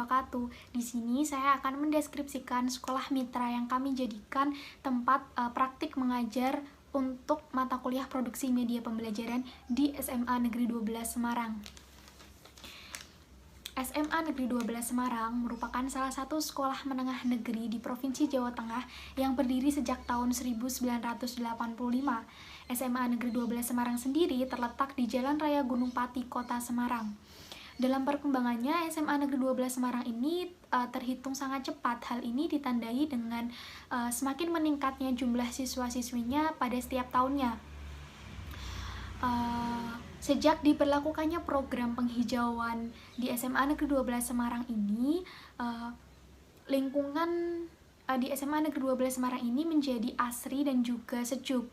wabarakatuh. Di sini saya akan mendeskripsikan sekolah mitra yang kami jadikan tempat praktik mengajar untuk mata kuliah produksi media pembelajaran di SMA Negeri 12 Semarang. SMA Negeri 12 Semarang merupakan salah satu sekolah menengah negeri di Provinsi Jawa Tengah yang berdiri sejak tahun 1985. SMA Negeri 12 Semarang sendiri terletak di Jalan Raya Gunung Pati, Kota Semarang. Dalam perkembangannya, SMA Negeri 12 Semarang ini terhitung sangat cepat. Hal ini ditandai dengan semakin meningkatnya jumlah siswa-siswinya pada setiap tahunnya. Sejak diberlakukannya program penghijauan di SMA Negeri 12 Semarang ini, lingkungan di SMA Negeri 12 Semarang ini menjadi asri dan juga sejuk.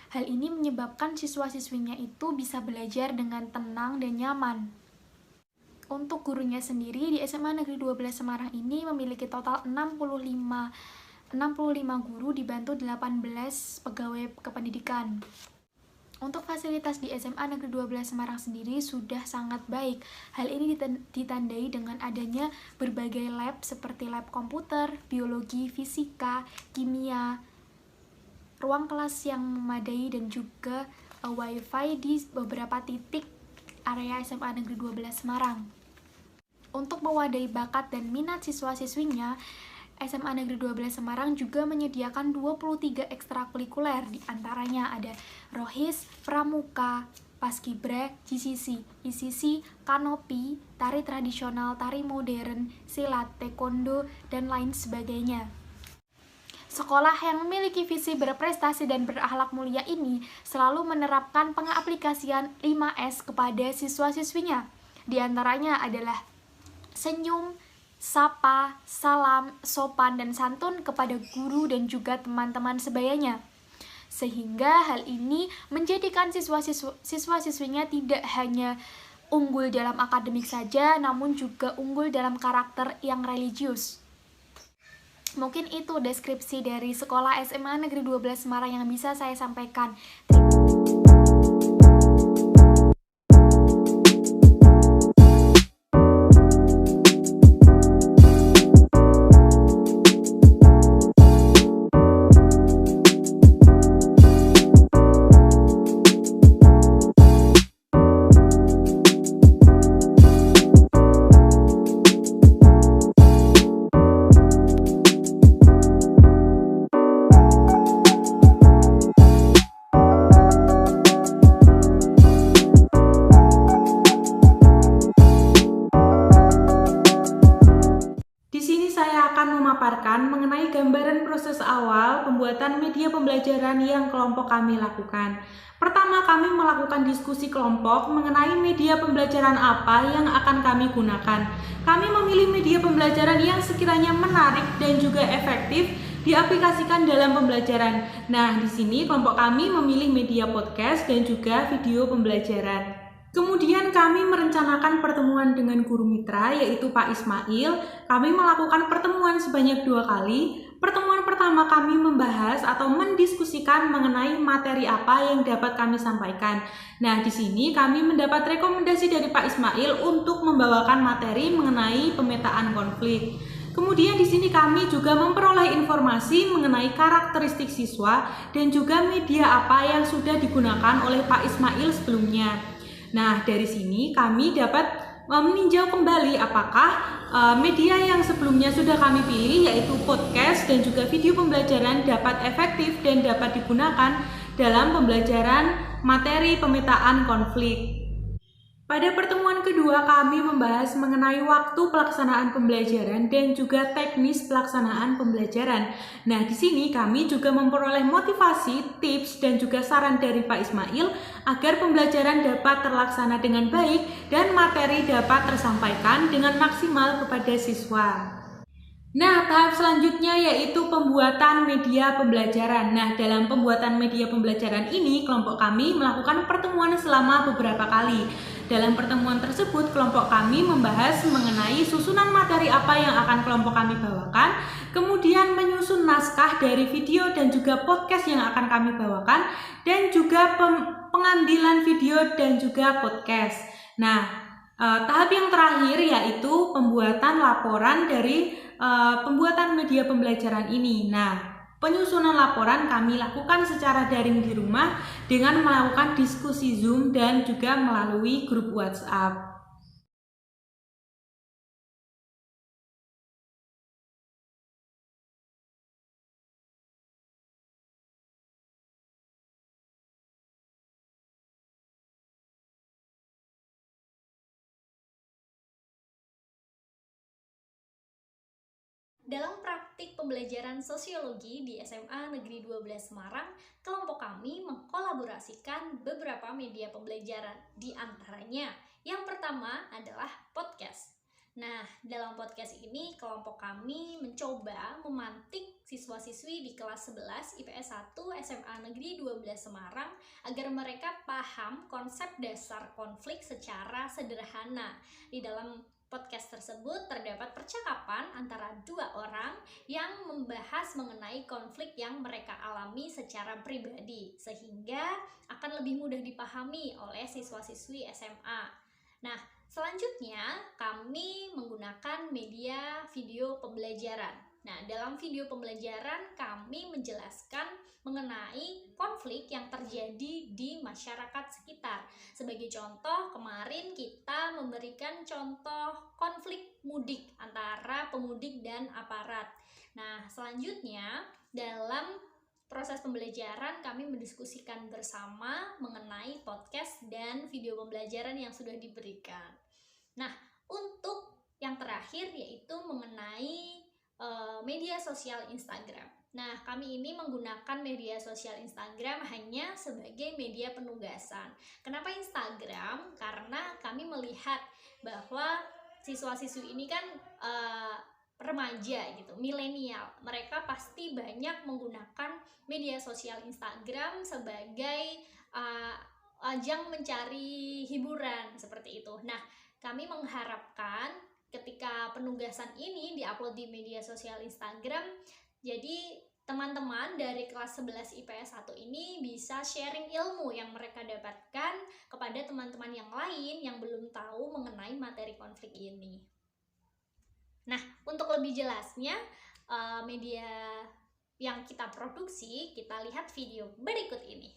Hal ini menyebabkan siswa-siswinya itu bisa belajar dengan tenang dan nyaman. Untuk gurunya sendiri, di SMA Negeri 12 Semarang ini memiliki total 65 guru dibantu 18 pegawai kependidikan. Untuk fasilitas di SMA Negeri 12 Semarang sendiri sudah sangat baik. Hal ini ditandai dengan adanya berbagai lab seperti lab komputer, biologi, fisika, kimia, ruang kelas yang memadai dan juga wifi di beberapa titik area SMA Negeri 12 Semarang. Untuk mewadahi bakat dan minat siswa-siswinya, SMA Negeri 12 Semarang juga menyediakan 23 ekstrakurikuler, di antaranya ada Rohis, Pramuka, Paskibra, GCC, ICC, Kanopi, tari tradisional, tari modern, silat, taekwondo, dan lain sebagainya. Sekolah yang memiliki visi berprestasi dan berakhlak mulia ini selalu menerapkan pengaplikasian 5S kepada siswa-siswinya. Di antaranya adalah senyum, sapa, salam, sopan, dan santun kepada guru dan juga teman-teman sebayanya. Sehingga hal ini menjadikan siswa-siswinya tidak hanya unggul dalam akademik saja, namun juga unggul dalam karakter yang religius. Mungkin itu deskripsi dari sekolah SMA Negeri 12 Semarang yang bisa saya sampaikan. Memaparkan mengenai gambaran proses awal pembuatan media pembelajaran yang kelompok kami lakukan. Pertama, kami melakukan diskusi kelompok mengenai media pembelajaran apa yang akan kami gunakan. Kami memilih media pembelajaran yang sekiranya menarik dan juga efektif diaplikasikan dalam pembelajaran. Nah, di sini kelompok kami memilih media podcast dan juga video pembelajaran. Kemudian kami merencanakan pertemuan dengan guru mitra, yaitu Pak Ismail. Kami melakukan pertemuan sebanyak 2 kali. Pertemuan pertama kami membahas atau mendiskusikan mengenai materi apa yang dapat kami sampaikan. Nah, di sini kami mendapat rekomendasi dari Pak Ismail untuk membawakan materi mengenai pemetaan konflik. Kemudian di sini kami juga memperoleh informasi mengenai karakteristik siswa dan juga media apa yang sudah digunakan oleh Pak Ismail sebelumnya. Nah, dari sini kami dapat meninjau kembali apakah media yang sebelumnya sudah kami pilih, yaitu podcast dan juga video pembelajaran, dapat efektif dan dapat digunakan dalam pembelajaran materi pemetaan konflik. Pada pertemuan kedua, kami membahas mengenai waktu pelaksanaan pembelajaran dan juga teknis pelaksanaan pembelajaran. Nah, di sini kami juga memperoleh motivasi, tips, dan juga saran dari Pak Ismail agar pembelajaran dapat terlaksana dengan baik dan materi dapat tersampaikan dengan maksimal kepada siswa. Nah, tahap selanjutnya yaitu pembuatan media pembelajaran. Nah, dalam pembuatan media pembelajaran ini, kelompok kami melakukan pertemuan selama beberapa kali. Dalam pertemuan tersebut, kelompok kami membahas mengenai susunan materi apa yang akan kelompok kami bawakan, kemudian menyusun naskah dari video dan juga podcast yang akan kami bawakan, dan juga pengambilan video dan juga podcast. Nah, Tahap yang terakhir yaitu pembuatan laporan dari pembuatan media pembelajaran ini. Nah, penyusunan laporan kami lakukan secara daring di rumah dengan melakukan diskusi Zoom dan juga melalui grup WhatsApp. Dalam praktik pembelajaran sosiologi di SMA Negeri 12 Semarang, kelompok kami mengkolaborasikan beberapa media pembelajaran. Di antaranya, yang pertama adalah podcast. Nah, dalam podcast ini kelompok kami mencoba memantik siswa-siswi di kelas 11 IPS 1 SMA Negeri 12 Semarang agar mereka paham konsep dasar konflik secara sederhana. Di dalam podcast tersebut terdapat percakapan antara dua orang yang membahas mengenai konflik yang mereka alami secara pribadi, sehingga akan lebih mudah dipahami oleh siswa-siswi SMA. Nah, selanjutnya kami menggunakan media video pembelajaran. Nah, dalam video pembelajaran kami menjelaskan mengenai konflik yang terjadi di masyarakat sekitar. Sebagai contoh, kemarin kita memberikan contoh konflik mudik antara pemudik dan aparat. Nah, selanjutnya dalam proses pembelajaran kami mendiskusikan bersama mengenai podcast dan video pembelajaran yang sudah diberikan. Nah, untuk yang terakhir yaitu mengenai media sosial Instagram. Nah, kami ini menggunakan media sosial Instagram hanya sebagai media penugasan. Kenapa Instagram? Karena kami melihat bahwa siswa-siswi ini kan remaja gitu, milenial. Mereka pasti banyak menggunakan media sosial Instagram sebagai ajang mencari hiburan seperti itu. Nah, kami mengharapkan ketika penugasan ini diupload di media sosial Instagram, jadi teman-teman dari kelas 11 IPS 1 ini bisa sharing ilmu yang mereka dapatkan kepada teman-teman yang lain yang belum tahu mengenai materi konflik ini. Nah, untuk lebih jelasnya media yang kita produksi, kita lihat video berikut ini.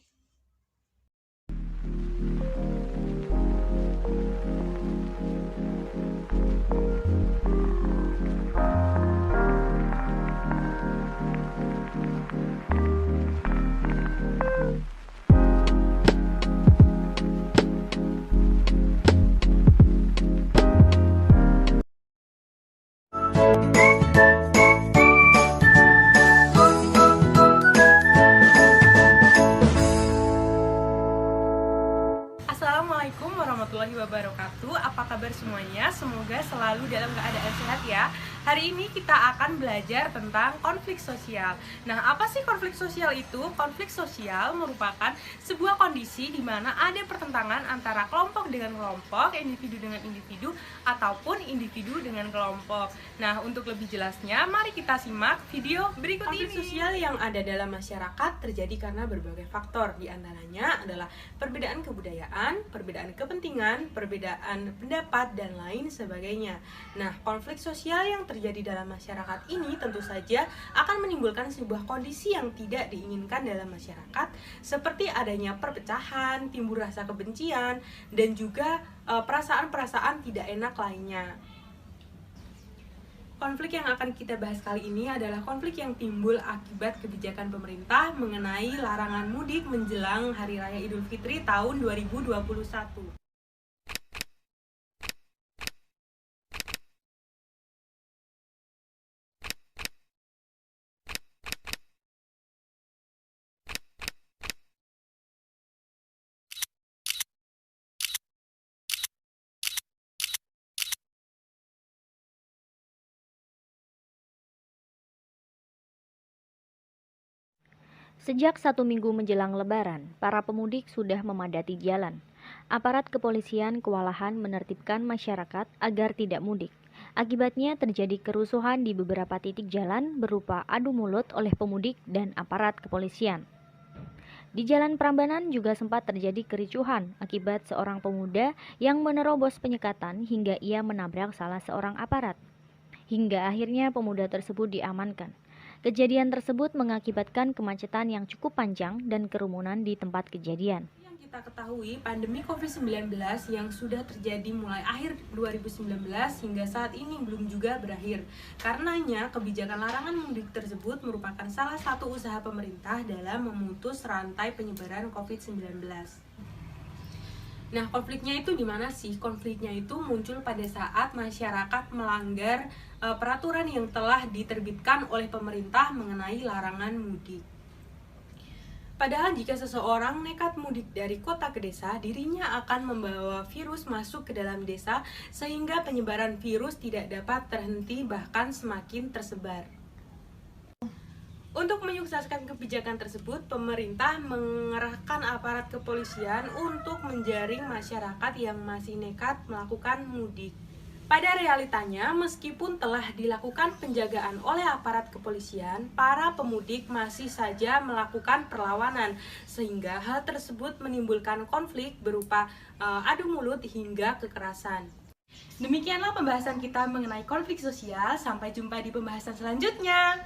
Assalamualaikum warahmatullahi wabarakatuh. Apa kabar semuanya? Semoga selalu dalam keadaan sehat ya. Hari ini kita akan belajar tentang konflik sosial. Nah, apa sih konflik sosial itu? Konflik sosial merupakan sebuah kondisi di mana ada pertentangan antara kelompok dengan kelompok, individu dengan individu, ataupun individu dengan kelompok. Nah, untuk lebih jelasnya, mari kita simak video berikut ini. Konflik sosial yang ada dalam masyarakat terjadi karena berbagai faktor. Di antaranya adalah perbedaan kebudayaan, perbedaan kepentingan, perbedaan pendapat, dan lain sebagainya. Nah, konflik sosial yang terjadi dalam masyarakat ini tentu saja akan menimbulkan sebuah kondisi yang tidak diinginkan dalam masyarakat, seperti adanya perpecahan, timbul rasa kebencian, dan juga perasaan-perasaan tidak enak lainnya. Konflik yang akan kita bahas kali ini adalah konflik yang timbul akibat kebijakan pemerintah mengenai larangan mudik menjelang Hari Raya Idul Fitri tahun 2021. Sejak 1 minggu menjelang Lebaran, para pemudik sudah memadati jalan. Aparat kepolisian kewalahan menertibkan masyarakat agar tidak mudik. Akibatnya terjadi kerusuhan di beberapa titik jalan berupa adu mulut oleh pemudik dan aparat kepolisian. Di Jalan Prambanan juga sempat terjadi kericuhan akibat seorang pemuda yang menerobos penyekatan hingga ia menabrak salah seorang aparat. Hingga akhirnya pemuda tersebut diamankan. Kejadian tersebut mengakibatkan kemacetan yang cukup panjang dan kerumunan di tempat kejadian. Yang kita ketahui, pandemi COVID-19 yang sudah terjadi mulai akhir 2019 hingga saat ini belum juga berakhir. Karenanya, kebijakan larangan mudik tersebut merupakan salah satu usaha pemerintah dalam memutus rantai penyebaran COVID-19. Nah, konfliknya itu di mana sih? Konfliknya itu muncul pada saat masyarakat melanggar peraturan yang telah diterbitkan oleh pemerintah mengenai larangan mudik. Padahal jika seseorang nekat mudik dari kota ke desa, dirinya akan membawa virus masuk ke dalam desa sehingga penyebaran virus tidak dapat terhenti bahkan semakin tersebar. Untuk menyukseskan kebijakan tersebut, pemerintah mengerahkan aparat kepolisian untuk menjaring masyarakat yang masih nekat melakukan mudik. Pada realitanya, meskipun telah dilakukan penjagaan oleh aparat kepolisian, para pemudik masih saja melakukan perlawanan, sehingga hal tersebut menimbulkan konflik berupa adu mulut hingga kekerasan. Demikianlah pembahasan kita mengenai konflik sosial. Sampai jumpa di pembahasan selanjutnya.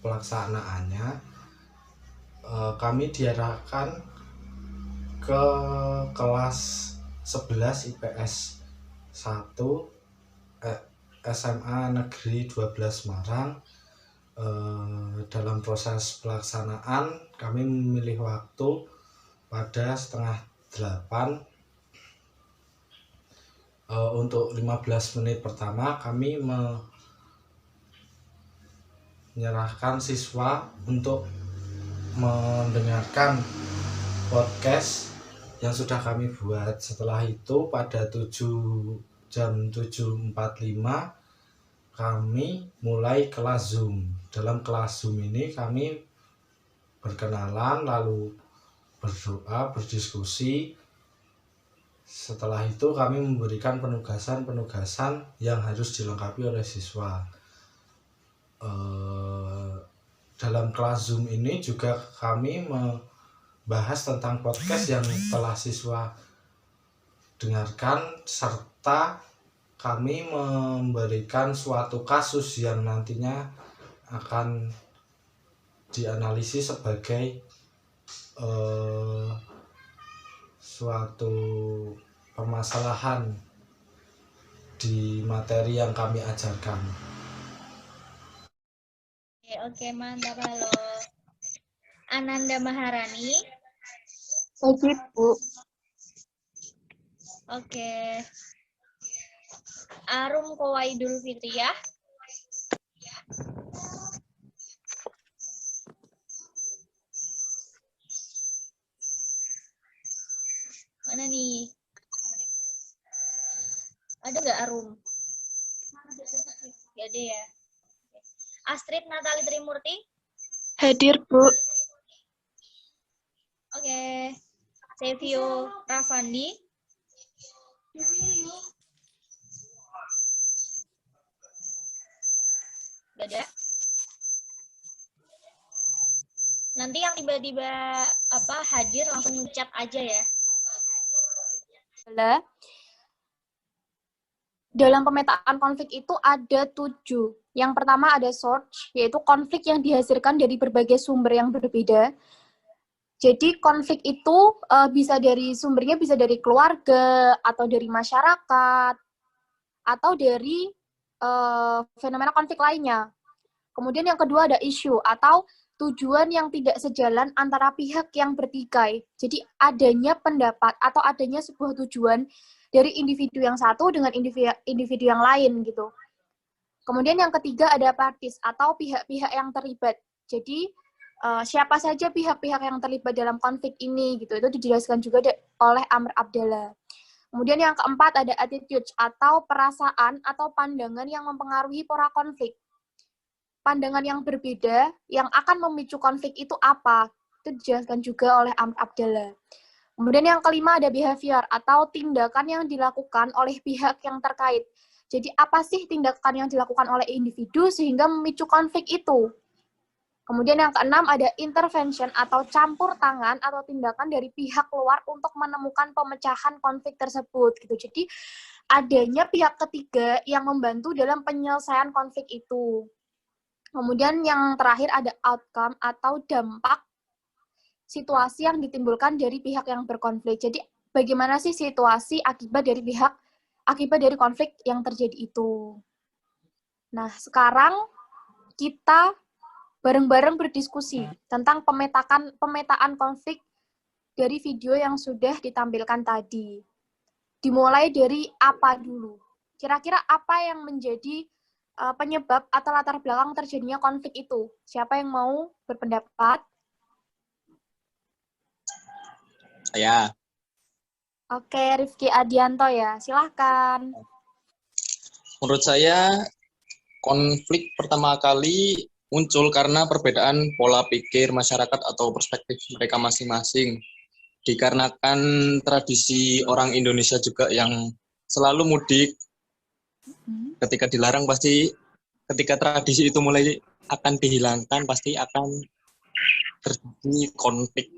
Pelaksanaannya kami diarahkan ke kelas 11 IPS 1 SMA Negeri 12 Semarang. Dalam proses pelaksanaan kami memilih waktu pada 7:30. Untuk 15 menit pertama kami menyerahkan siswa untuk mendengarkan podcast yang sudah kami buat. Setelah itu pada jam 7.45 kami mulai kelas Zoom. Dalam kelas Zoom ini kami berkenalan, lalu berdoa, berdiskusi. Setelah itu kami memberikan penugasan yang harus dilengkapi oleh siswa. Dalam kelas Zoom ini juga kami membahas tentang podcast yang telah siswa dengarkan, serta kami memberikan suatu kasus yang nantinya akan dianalisis sebagai suatu permasalahan di materi yang kami ajarkan. Oke, mantap. Halo. Ananda Maharani. Oke, Bu. Oke. Arum Kowaidul Fitriah. Mana nih? Ada nggak Arum? Gak ada ya. Astrid Natali Trimurti. Hadir, Bu. Oke. Sevio Rafandi. Gak ada. Nanti yang tiba-tiba hadir langsung chat aja ya. Dalam pemetaan konflik itu ada 7. Yang pertama ada source, yaitu konflik yang dihasilkan dari berbagai sumber yang berbeda. Jadi konflik itu sumbernya bisa dari keluarga, atau dari masyarakat, atau dari fenomena konflik lainnya. Kemudian yang kedua ada isu, atau tujuan yang tidak sejalan antara pihak yang bertikai. Jadi adanya pendapat atau adanya sebuah tujuan dari individu yang satu dengan individu yang lain gitu. Kemudian yang ketiga ada parties atau pihak-pihak yang terlibat. Jadi siapa saja pihak-pihak yang terlibat dalam konflik ini gitu. Itu dijelaskan juga oleh Amr Abdallah. Kemudian yang keempat ada attitude atau perasaan atau pandangan yang mempengaruhi pola konflik. Pandangan yang berbeda yang akan memicu konflik itu apa? Itu dijelaskan juga oleh Amr Abdallah. Kemudian yang kelima ada behavior atau tindakan yang dilakukan oleh pihak yang terkait. Jadi apa sih tindakan yang dilakukan oleh individu sehingga memicu konflik itu? Kemudian yang keenam ada intervention atau campur tangan atau tindakan dari pihak luar untuk menemukan pemecahan konflik tersebut gitu. Jadi adanya pihak ketiga yang membantu dalam penyelesaian konflik itu. Kemudian yang terakhir ada outcome atau dampak situasi yang ditimbulkan dari pihak yang berkonflik. Jadi bagaimana sih situasi akibat dari konflik yang terjadi itu. Nah, sekarang kita bareng-bareng berdiskusi tentang pemetaan konflik dari video yang sudah ditampilkan tadi. Dimulai dari apa dulu? Kira-kira apa yang menjadi penyebab atau latar belakang terjadinya konflik itu? Siapa yang mau berpendapat? Saya. Oke, Rifki Adianto ya. Silahkan. Menurut saya, konflik pertama kali muncul karena perbedaan pola pikir masyarakat atau perspektif mereka masing-masing. Dikarenakan tradisi orang Indonesia juga yang selalu mudik, ketika dilarang pasti, ketika tradisi itu mulai akan dihilangkan, pasti akan terjadi konflik.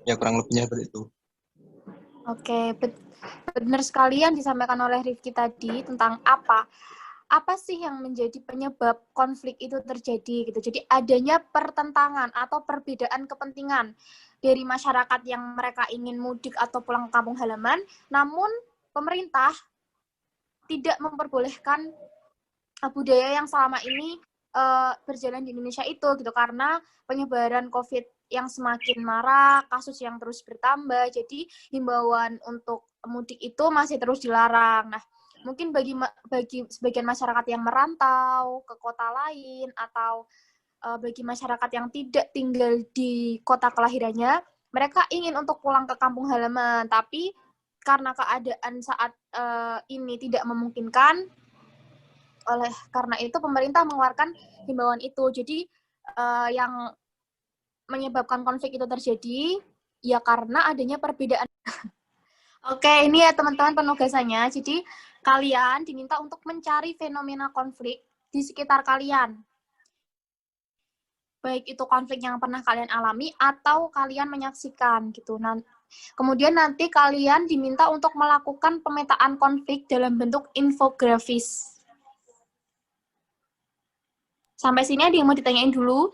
Ya kurang lebihnya seperti itu. Oke, benar sekali yang disampaikan oleh Rifki tadi tentang apa sih yang menjadi penyebab konflik itu terjadi gitu. Jadi adanya pertentangan atau perbedaan kepentingan dari masyarakat yang mereka ingin mudik atau pulang ke kampung halaman, namun pemerintah tidak memperbolehkan budaya yang selama ini berjalan di Indonesia itu gitu, karena penyebaran COVID yang semakin marak, kasus yang terus bertambah, jadi himbauan untuk mudik itu masih terus dilarang. Nah, mungkin bagi sebagian masyarakat yang merantau ke kota lain atau bagi masyarakat yang tidak tinggal di kota kelahirannya, mereka ingin untuk pulang ke kampung halaman, tapi karena keadaan saat ini tidak memungkinkan, karena itu pemerintah mengeluarkan himbauan itu. Jadi yang menyebabkan konflik itu terjadi ya karena adanya perbedaan. Oke, ini ya teman-teman penugasannya. Jadi kalian diminta untuk mencari fenomena konflik di sekitar kalian. Baik itu konflik yang pernah kalian alami atau kalian menyaksikan gitu. Kemudian nanti kalian diminta untuk melakukan pemetaan konflik dalam bentuk infografis. Sampai sini ada yang mau ditanyain dulu?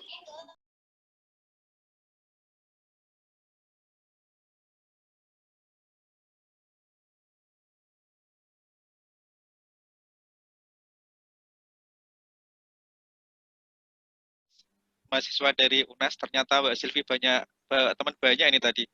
Mahasiswa dari UNES, ternyata Mbak Silvi teman banyak ini tadi.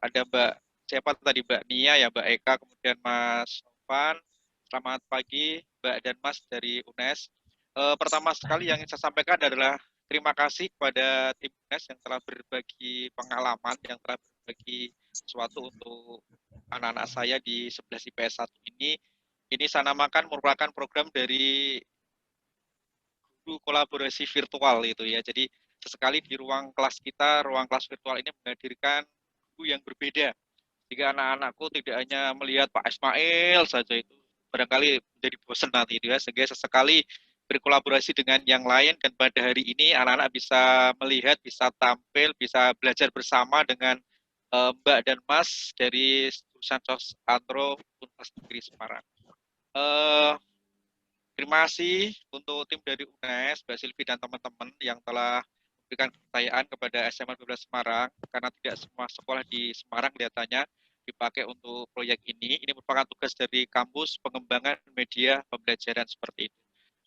Ada Mbak siapa tadi, Mbak Nia ya, Mbak Eka, kemudian Mas Sofan. Selamat pagi Mbak dan Mas dari UNES. Pertama sekali yang ingin saya sampaikan adalah terima kasih kepada tim UNES yang telah berbagi pengalaman, yang telah berbagi sesuatu untuk anak-anak saya di 11 IPS 1 ini. Ini saya namakan merupakan program dari kolaborasi virtual itu ya. Jadi sesekali di ruang kelas kita, ruang kelas virtual ini menghadirkan guru yang berbeda. Jika anak-anakku tidak hanya melihat Pak Ismail saja, itu barangkali menjadi bosan nanti itu ya. Sehingga sesekali berkolaborasi dengan yang lain, dan pada hari ini anak-anak bisa melihat, bisa tampil, bisa belajar bersama dengan Mbak dan Mas dari jurusan Sos Antro Universitas Negeri Semarang. Terima kasih untuk tim dari UNES, Mbak Silvi dan teman-teman yang telah memberikan kepercayaan kepada SMA 12 Semarang, karena tidak semua sekolah di Semarang kelihatannya dipakai untuk proyek ini. Ini merupakan tugas dari kampus pengembangan media pembelajaran seperti itu.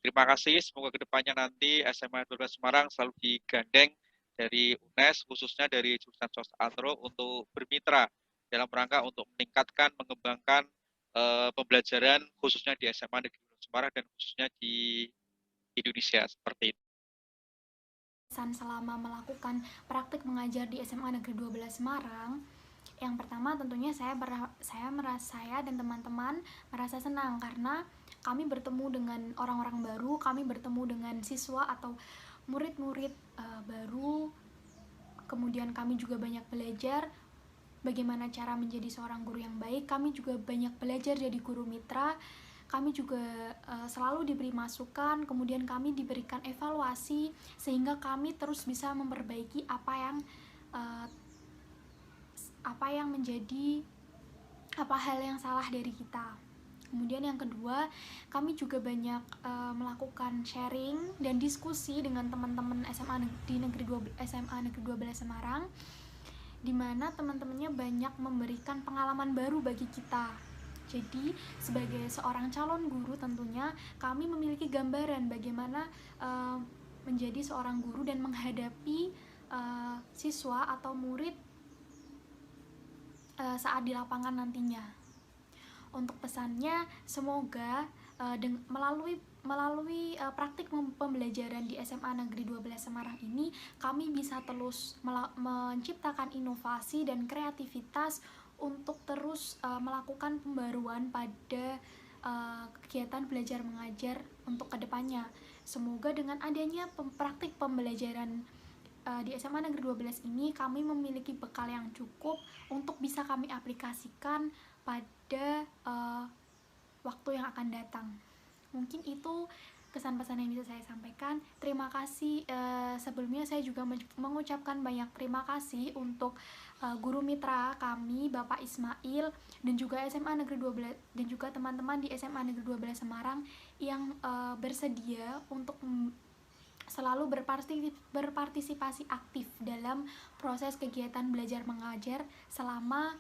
Terima kasih, semoga kedepannya nanti SMA 12 Semarang selalu digandeng dari UNES, khususnya dari jurusan Sos Antro, untuk bermitra dalam rangka untuk meningkatkan, mengembangkan pembelajaran khususnya di SMA Negeri Semarang dan khususnya di Indonesia seperti itu. selama melakukan praktik mengajar di SMA Negeri 12 Semarang. Yang pertama tentunya saya dan teman-teman merasa senang karena kami bertemu dengan orang-orang baru, kami bertemu dengan siswa atau murid-murid baru. Kemudian kami juga banyak belajar bagaimana cara menjadi seorang guru yang baik. Kami juga banyak belajar jadi guru mitra. Kami juga selalu diberi masukan, kemudian kami diberikan evaluasi sehingga kami terus bisa memperbaiki apa hal yang salah dari kita. Kemudian yang kedua, kami juga banyak melakukan sharing dan diskusi dengan teman-teman SMA Negeri 12 Semarang, di mana teman-temannya banyak memberikan pengalaman baru bagi kita. Jadi sebagai seorang calon guru tentunya kami memiliki gambaran bagaimana menjadi seorang guru dan menghadapi siswa atau murid saat di lapangan nantinya. Untuk pesannya, semoga melalui praktik pembelajaran di SMA Negeri 12 Semarang ini kami bisa terus menciptakan inovasi dan kreativitas untuk terus melakukan pembaruan pada kegiatan belajar mengajar untuk kedepannya. Semoga dengan adanya praktik pembelajaran di SMA Negeri 12 ini kami memiliki bekal yang cukup untuk bisa kami aplikasikan pada waktu yang akan datang. Mungkin itu kesan-pesan yang bisa saya sampaikan. Terima kasih. Sebelumnya saya juga mengucapkan banyak terima kasih untuk guru mitra kami, Bapak Ismail, dan juga SMA Negeri 12 dan juga teman-teman di SMA Negeri 12 Semarang yang bersedia untuk selalu berpartisipasi aktif dalam proses kegiatan belajar mengajar selama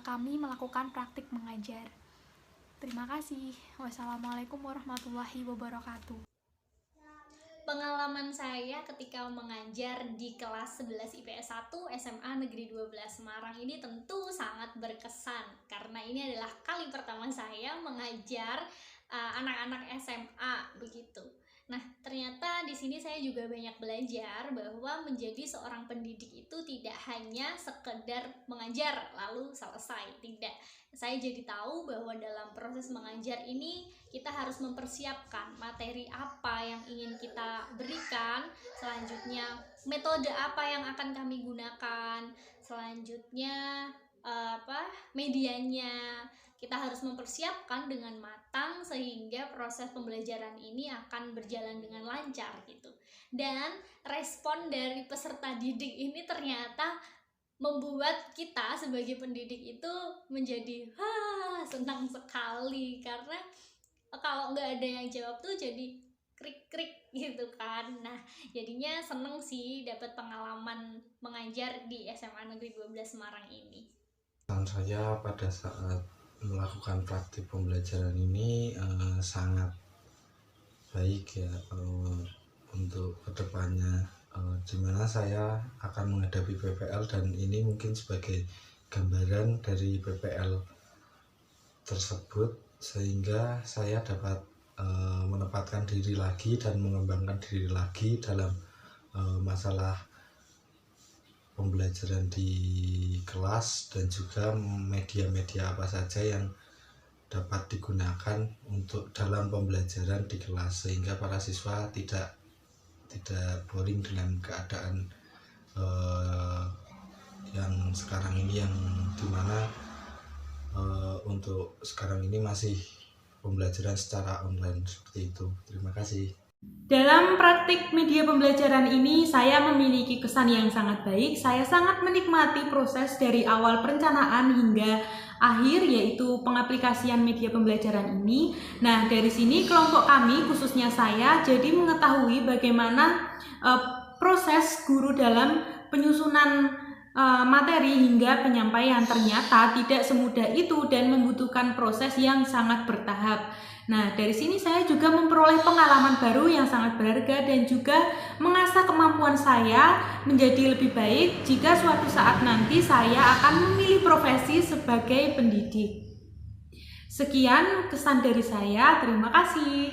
kami melakukan praktik mengajar. Terima kasih. Wassalamualaikum warahmatullahi wabarakatuh. Pengalaman saya ketika mengajar di kelas 11 IPS 1 SMA Negeri 12 Semarang ini tentu sangat berkesan karena ini adalah kali pertama saya mengajar anak-anak SMA begitu. Nah, ternyata di sini saya juga banyak belajar bahwa menjadi seorang pendidik itu tidak hanya sekedar mengajar lalu selesai, tidak. Saya jadi tahu bahwa dalam proses mengajar ini kita harus mempersiapkan materi apa yang ingin kita berikan, selanjutnya metode apa yang akan kami gunakan, selanjutnya medianya. Kita harus mempersiapkan dengan matang sehingga proses pembelajaran ini akan berjalan dengan lancar gitu. Dan respon dari peserta didik ini ternyata membuat kita sebagai pendidik itu menjadi senang sekali karena kalau nggak ada yang jawab tuh jadi krik-krik gitu kan. Nah, jadinya seneng sih dapat pengalaman mengajar di SMA Negeri 12 Semarang ini. Saya pada saat melakukan praktik pembelajaran ini sangat baik ya untuk kedepannya, dimana saya akan menghadapi PPL dan ini mungkin sebagai gambaran dari PPL tersebut sehingga saya dapat menempatkan diri lagi dan mengembangkan diri lagi dalam masalah pembelajaran di kelas dan juga media-media apa saja yang dapat digunakan untuk dalam pembelajaran di kelas sehingga para siswa tidak boring dengan keadaan yang sekarang ini, yang dimana untuk sekarang ini masih pembelajaran secara online seperti itu. Terima kasih. Dalam praktik media pembelajaran ini, saya memiliki kesan yang sangat baik. Saya sangat menikmati proses dari awal perencanaan hingga akhir, yaitu pengaplikasian media pembelajaran ini. Nah, dari sini kelompok kami, khususnya saya, jadi mengetahui bagaimana proses guru dalam penyusunan materi hingga penyampaian. Ternyata tidak semudah itu dan membutuhkan proses yang sangat bertahap. Nah, dari sini saya juga memperoleh pengalaman baru yang sangat berharga dan juga mengasah kemampuan saya menjadi lebih baik jika suatu saat nanti saya akan memilih profesi sebagai pendidik. Sekian kesan dari saya, terima kasih.